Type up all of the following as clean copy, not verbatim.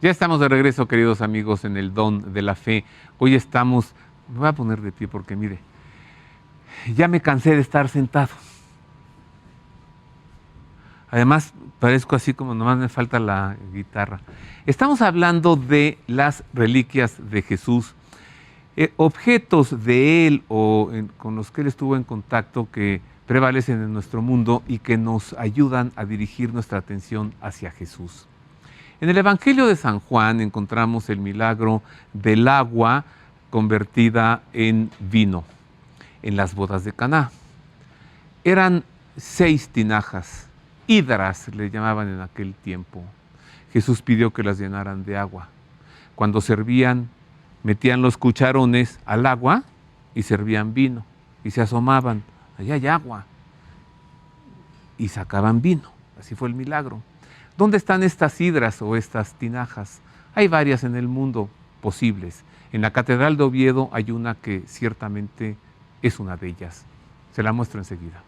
Ya estamos de regreso, queridos amigos, en el Don de la Fe. Hoy estamos, me voy a poner de pie porque mire, ya me cansé de estar sentado. Además, parezco así como nomás me falta la guitarra. Estamos hablando de las reliquias de Jesús, objetos de Él con los que Él estuvo en contacto que prevalecen en nuestro mundo y que nos ayudan a dirigir nuestra atención hacia Jesús. En el Evangelio de San Juan encontramos el milagro del agua convertida en vino en las bodas de Caná. Eran 6 tinajas, hidras le llamaban en aquel tiempo. Jesús pidió que las llenaran de agua. Cuando servían, metían los cucharones al agua y servían vino. Y se asomaban, allá hay agua. Y sacaban vino. Así fue el milagro. ¿Dónde están estas hidras o estas tinajas? Hay varias en el mundo posibles. En la Catedral de Oviedo hay una que ciertamente es una de ellas. Se la muestro enseguida.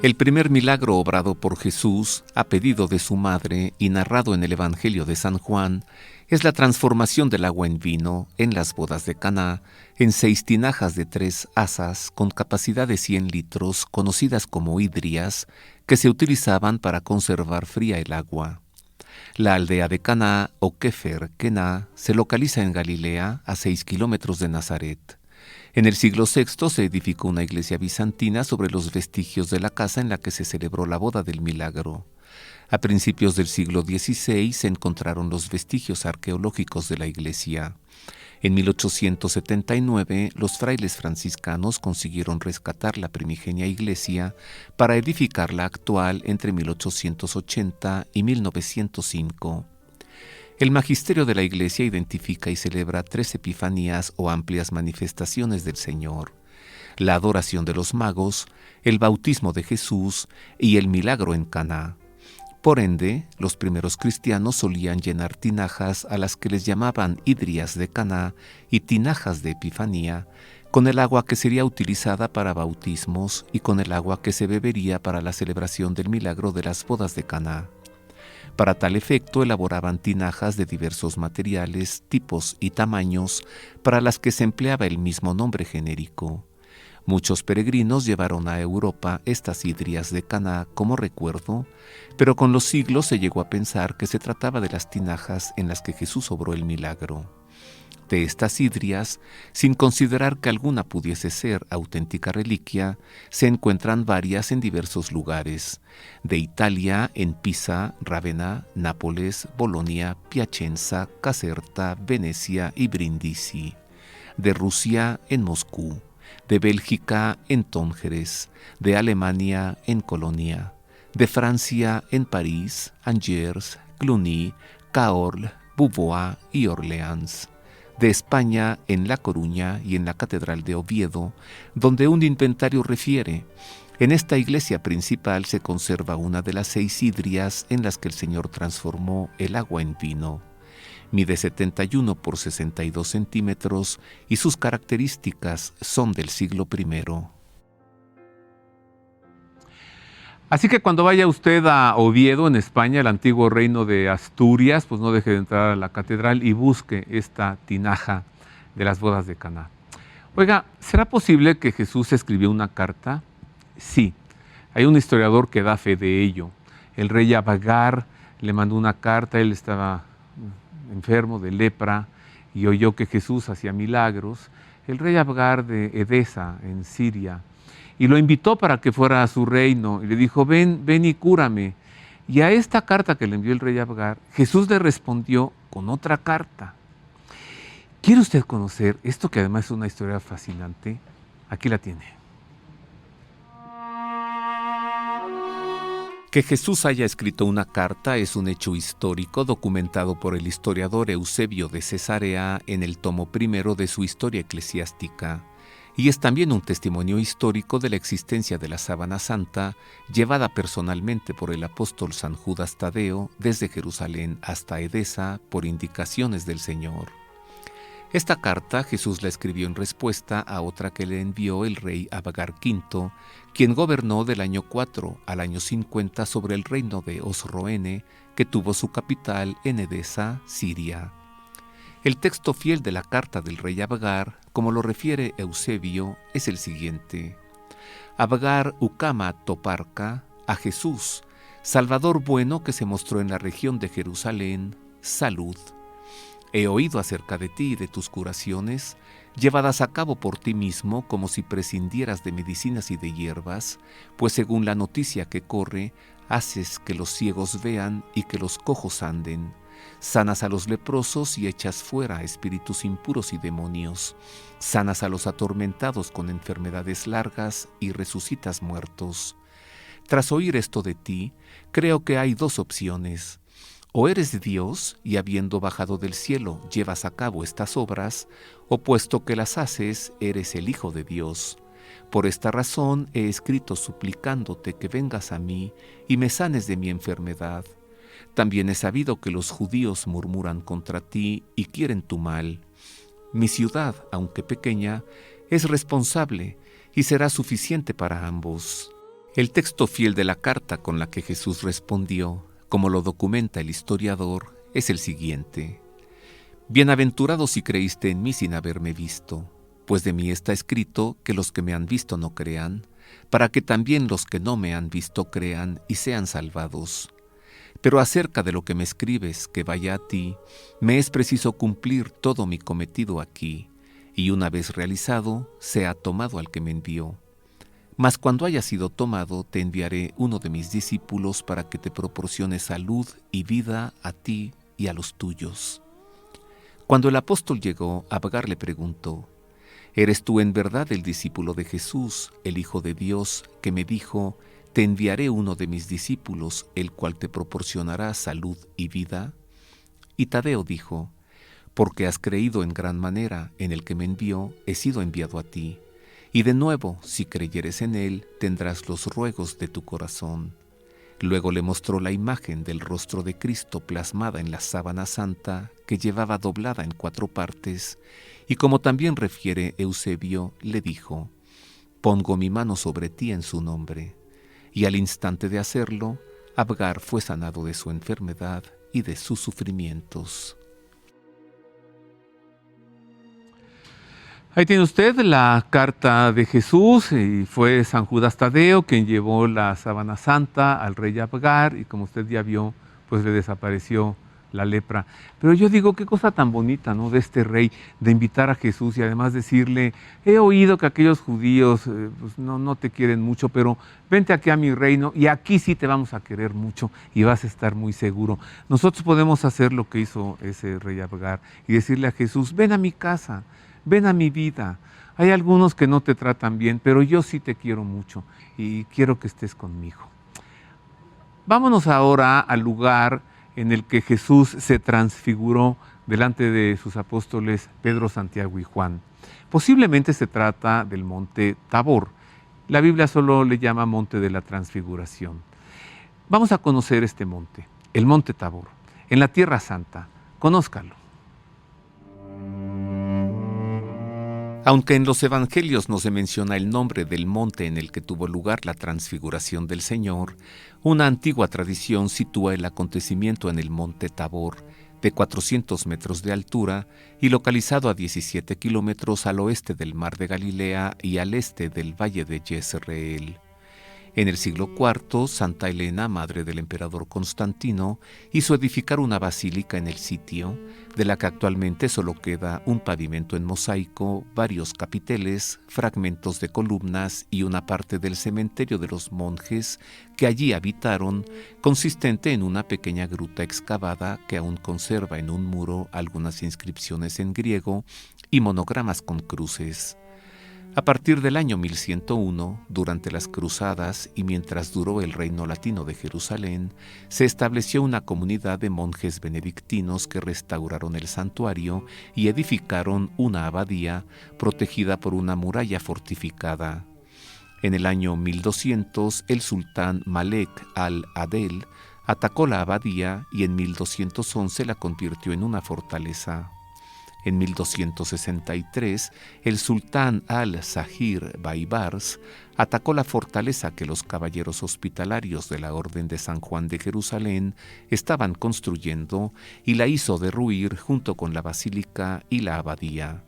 El primer milagro obrado por Jesús, a pedido de su madre y narrado en el Evangelio de San Juan, es la transformación del agua en vino en las bodas de Caná, en 6 tinajas de 3 asas con capacidad de 100 litros, conocidas como hidrias, que se utilizaban para conservar fría el agua. La aldea de Caná, o Kefer Kená, se localiza en Galilea, a 6 kilómetros de Nazaret. En el siglo VI se edificó una iglesia bizantina sobre los vestigios de la casa en la que se celebró la boda del milagro. A principios del siglo XVI se encontraron los vestigios arqueológicos de la iglesia. En 1879, los frailes franciscanos consiguieron rescatar la primigenia iglesia para edificar la actual entre 1880 y 1905. El magisterio de la Iglesia identifica y celebra 3 epifanías o amplias manifestaciones del Señor: la adoración de los magos, el bautismo de Jesús y el milagro en Caná. Por ende, los primeros cristianos solían llenar tinajas a las que les llamaban hidrias de Caná y tinajas de Epifanía, con el agua que sería utilizada para bautismos y con el agua que se bebería para la celebración del milagro de las bodas de Caná. Para tal efecto elaboraban tinajas de diversos materiales, tipos y tamaños, para las que se empleaba el mismo nombre genérico. Muchos peregrinos llevaron a Europa estas hidrias de Caná como recuerdo, pero con los siglos se llegó a pensar que se trataba de las tinajas en las que Jesús obró el milagro. De estas hidrias, sin considerar que alguna pudiese ser auténtica reliquia, se encuentran varias en diversos lugares: de Italia en Pisa, Rávena, Nápoles, Bolonia, Piacenza, Caserta, Venecia y Brindisi; de Rusia en Moscú; de Bélgica en Tóngeres; de Alemania en Colonia; de Francia en París, Angers, Cluny, Cahors, Beauvois y Orleans; de España en La Coruña y en la Catedral de Oviedo, donde un inventario refiere: en esta iglesia principal se conserva una de las 6 hidrias en las que el Señor transformó el agua en vino. Mide 71 por 62 centímetros y sus características son del siglo I. Así que cuando vaya usted a Oviedo, en España, el antiguo reino de Asturias, pues no deje de entrar a la catedral y busque esta tinaja de las bodas de Caná. Oiga, ¿será posible que Jesús escribió una carta? Sí, hay un historiador que da fe de ello. El rey Abgar le mandó una carta, él estaba enfermo de lepra y oyó que Jesús hacía milagros. El rey Abgar de Edesa, en Siria, y lo invitó para que fuera a su reino y le dijo: ven y cúrame. Y a esta carta que le envió el rey Abgar, Jesús le respondió con otra carta. ¿Quiere usted conocer esto, que además es una historia fascinante? Aquí la tiene. Que Jesús haya escrito una carta es un hecho histórico documentado por el historiador Eusebio de Cesarea en el tomo 1 de su Historia Eclesiástica. Y es también un testimonio histórico de la existencia de la Sábana Santa, llevada personalmente por el apóstol San Judas Tadeo desde Jerusalén hasta Edesa por indicaciones del Señor. Esta carta Jesús la escribió en respuesta a otra que le envió el rey Abagar V, quien gobernó del año 4 al año 50 sobre el reino de Osroene, que tuvo su capital en Edesa, Siria. El texto fiel de la carta del rey Abagar, como lo refiere Eusebio, es el siguiente: Abagar Ucama Toparca, a Jesús, Salvador bueno que se mostró en la región de Jerusalén, salud. He oído acerca de ti y de tus curaciones, llevadas a cabo por ti mismo como si prescindieras de medicinas y de hierbas, pues según la noticia que corre, haces que los ciegos vean y que los cojos anden. Sanas a los leprosos y echas fuera espíritus impuros y demonios. Sanas a los atormentados con enfermedades largas y resucitas muertos. Tras oír esto de ti, creo que hay dos opciones. O eres Dios y habiendo bajado del cielo llevas a cabo estas obras, o puesto que las haces eres el Hijo de Dios. Por esta razón he escrito suplicándote que vengas a mí y me sanes de mi enfermedad. También he sabido que los judíos murmuran contra ti y quieren tu mal. Mi ciudad, aunque pequeña, es responsable y será suficiente para ambos. El texto fiel de la carta con la que Jesús respondió, como lo documenta el historiador, es el siguiente: Bienaventurado si creíste en mí sin haberme visto, pues de mí está escrito que los que me han visto no crean, para que también los que no me han visto crean y sean salvados. Pero acerca de lo que me escribes, que vaya a ti, me es preciso cumplir todo mi cometido aquí, y una vez realizado, sea tomado al que me envió. Mas cuando haya sido tomado, te enviaré uno de mis discípulos para que te proporcione salud y vida a ti y a los tuyos. Cuando el apóstol llegó, Abagar le preguntó: ¿Eres tú en verdad el discípulo de Jesús, el Hijo de Dios, que me dijo: te enviaré uno de mis discípulos, el cual te proporcionará salud y vida? Y Tadeo dijo: porque has creído en gran manera en el que me envió, he sido enviado a ti. Y de nuevo, si creyeres en él, tendrás los ruegos de tu corazón. Luego le mostró la imagen del rostro de Cristo plasmada en la sábana santa que llevaba doblada en 4 partes, y como también refiere Eusebio, le dijo: pongo mi mano sobre ti en su nombre. Y al instante de hacerlo, Abagar fue sanado de su enfermedad y de sus sufrimientos. Ahí tiene usted la carta de Jesús, y fue San Judas Tadeo quien llevó la sábana santa al rey Abagar, y como usted ya vio, pues le desapareció la lepra. Pero yo digo, qué cosa tan bonita, ¿no?, de este rey, de invitar a Jesús y además decirle: he oído que aquellos judíos pues no te quieren mucho, pero vente aquí a mi reino y aquí sí te vamos a querer mucho y vas a estar muy seguro. Nosotros podemos hacer lo que hizo ese rey Abagar y decirle a Jesús: ven a mi casa, ven a mi vida. Hay algunos que no te tratan bien, pero yo sí te quiero mucho y quiero que estés conmigo. Vámonos ahora al lugar en el que Jesús se transfiguró delante de sus apóstoles Pedro, Santiago y Juan. Posiblemente se trata del monte Tabor. La Biblia solo le llama monte de la transfiguración. Vamos a conocer este monte, el monte Tabor, en la Tierra Santa. Conózcalo. Aunque en los evangelios no se menciona el nombre del monte en el que tuvo lugar la transfiguración del Señor, una antigua tradición sitúa el acontecimiento en el monte Tabor, de 400 metros de altura y localizado a 17 kilómetros al oeste del mar de Galilea y al este del valle de Jezreel. En el siglo IV, Santa Elena, madre del emperador Constantino, hizo edificar una basílica en el sitio, de la que actualmente solo queda un pavimento en mosaico, varios capiteles, fragmentos de columnas y una parte del cementerio de los monjes que allí habitaron, consistente en una pequeña gruta excavada que aún conserva en un muro algunas inscripciones en griego y monogramas con cruces. A partir del año 1101, durante las cruzadas y mientras duró el reino latino de Jerusalén, se estableció una comunidad de monjes benedictinos que restauraron el santuario y edificaron una abadía protegida por una muralla fortificada. En el año 1200, el sultán Malek al-Adel atacó la abadía y en 1211 la convirtió en una fortaleza. En 1263, el sultán al-Zahir Baibars atacó la fortaleza que los caballeros hospitalarios de la Orden de San Juan de Jerusalén estaban construyendo y la hizo derruir junto con la basílica y la abadía.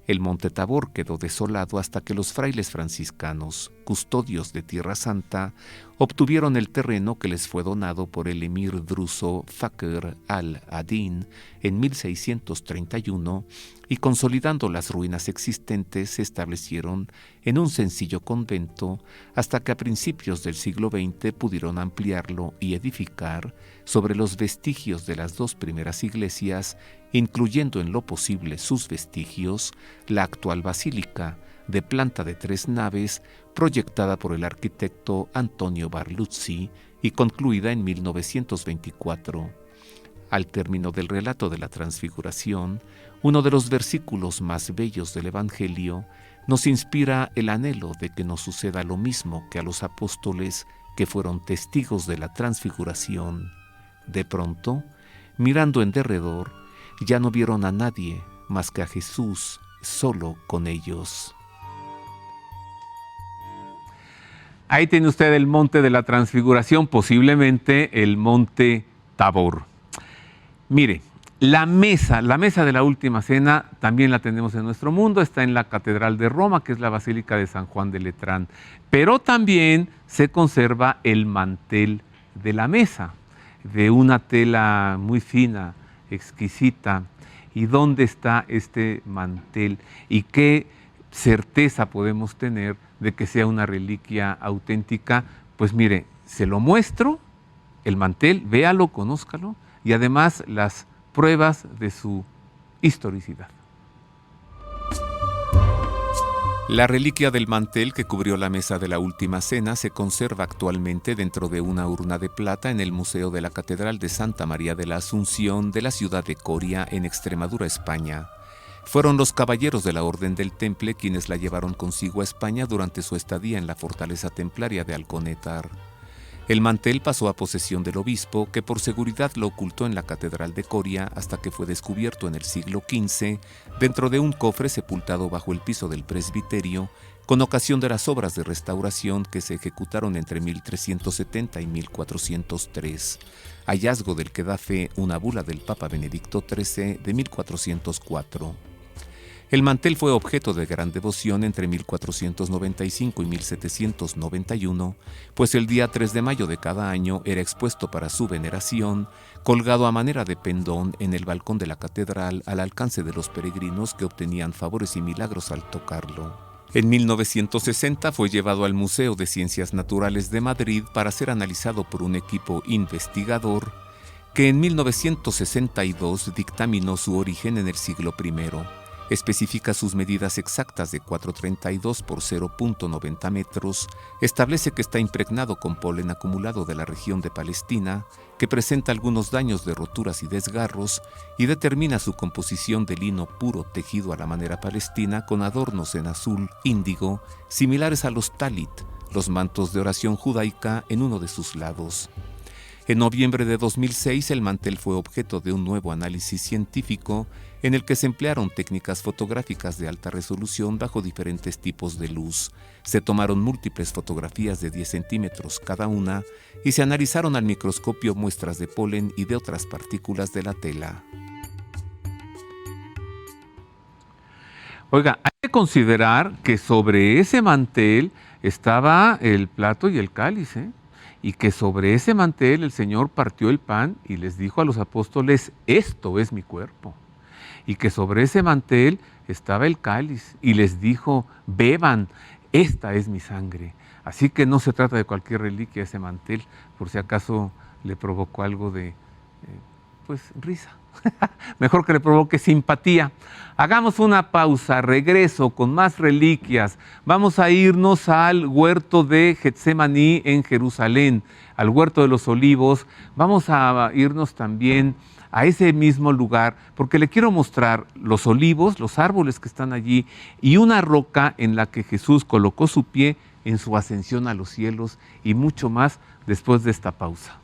El monte Tabor quedó desolado hasta que los frailes franciscanos, custodios de Tierra Santa, obtuvieron el terreno que les fue donado por el emir druso Fakhr al-Adin en 1631 y, consolidando las ruinas existentes, se establecieron en un sencillo convento hasta que a principios del siglo XX pudieron ampliarlo y edificar sobre los vestigios de las dos primeras iglesias, incluyendo en lo posible sus vestigios, la actual basílica, de planta de 3 naves, proyectada por el arquitecto Antonio Barluzzi y concluida en 1924. Al término del relato de la Transfiguración, uno de los versículos más bellos del Evangelio nos inspira el anhelo de que nos suceda lo mismo que a los apóstoles que fueron testigos de la Transfiguración. De pronto, mirando en derredor, ya no vieron a nadie más que a Jesús solo con ellos. Ahí tiene usted el monte de la Transfiguración, posiblemente el monte Tabor. Mire, la mesa de la Última Cena también la tenemos en nuestro mundo, está en la Catedral de Roma, que es la Basílica de San Juan de Letrán, pero también se conserva el mantel de la mesa, de una tela muy fina, exquisita. ¿Y dónde está este mantel? ¿Y qué certeza podemos tener de que sea una reliquia auténtica? Pues mire, se lo muestro, el mantel, véalo, conózcalo, y además las pruebas de su historicidad. La reliquia del mantel que cubrió la mesa de la Última Cena se conserva actualmente dentro de una urna de plata en el Museo de la Catedral de Santa María de la Asunción de la ciudad de Coria, en Extremadura, España. Fueron los caballeros de la Orden del Temple quienes la llevaron consigo a España durante su estadía en la fortaleza templaria de Alconétar. El mantel pasó a posesión del obispo, que por seguridad lo ocultó en la Catedral de Coria hasta que fue descubierto en el siglo XV dentro de un cofre sepultado bajo el piso del presbiterio con ocasión de las obras de restauración que se ejecutaron entre 1370 y 1403, hallazgo del que da fe una bula del Papa Benedicto XIII de 1404. El mantel fue objeto de gran devoción entre 1495 y 1791, pues el día 3 de mayo de cada año era expuesto para su veneración, colgado a manera de pendón en el balcón de la catedral al alcance de los peregrinos que obtenían favores y milagros al tocarlo. En 1960 fue llevado al Museo de Ciencias Naturales de Madrid para ser analizado por un equipo investigador que en 1962 dictaminó su origen en el siglo I. Especifica sus medidas exactas de 4,32 por 0,90 metros, establece que está impregnado con polen acumulado de la región de Palestina, que presenta algunos daños de roturas y desgarros, y determina su composición de lino puro tejido a la manera palestina con adornos en azul índigo, similares a los talit, los mantos de oración judaica, en uno de sus lados. En noviembre de 2006, el mantel fue objeto de un nuevo análisis científico en el que se emplearon técnicas fotográficas de alta resolución bajo diferentes tipos de luz. Se tomaron múltiples fotografías de 10 centímetros cada una y se analizaron al microscopio muestras de polen y de otras partículas de la tela. Oiga, hay que considerar que sobre ese mantel estaba el plato y el cáliz, y que sobre ese mantel el Señor partió el pan y les dijo a los apóstoles: esto es mi cuerpo. Y que sobre ese mantel estaba el cáliz y les dijo: beban, esta es mi sangre. Así que no se trata de cualquier reliquia ese mantel, por si acaso le provocó algo de, risa. Mejor que le provoque simpatía. Hagamos una pausa, regreso con más reliquias. Vamos a irnos al huerto de Getsemaní en Jerusalén, al huerto de los olivos. Vamos a irnos también a ese mismo lugar, porque le quiero mostrar los olivos, los árboles que están allí, y una roca en la que Jesús colocó su pie en su ascensión a los cielos, y mucho más después de esta pausa.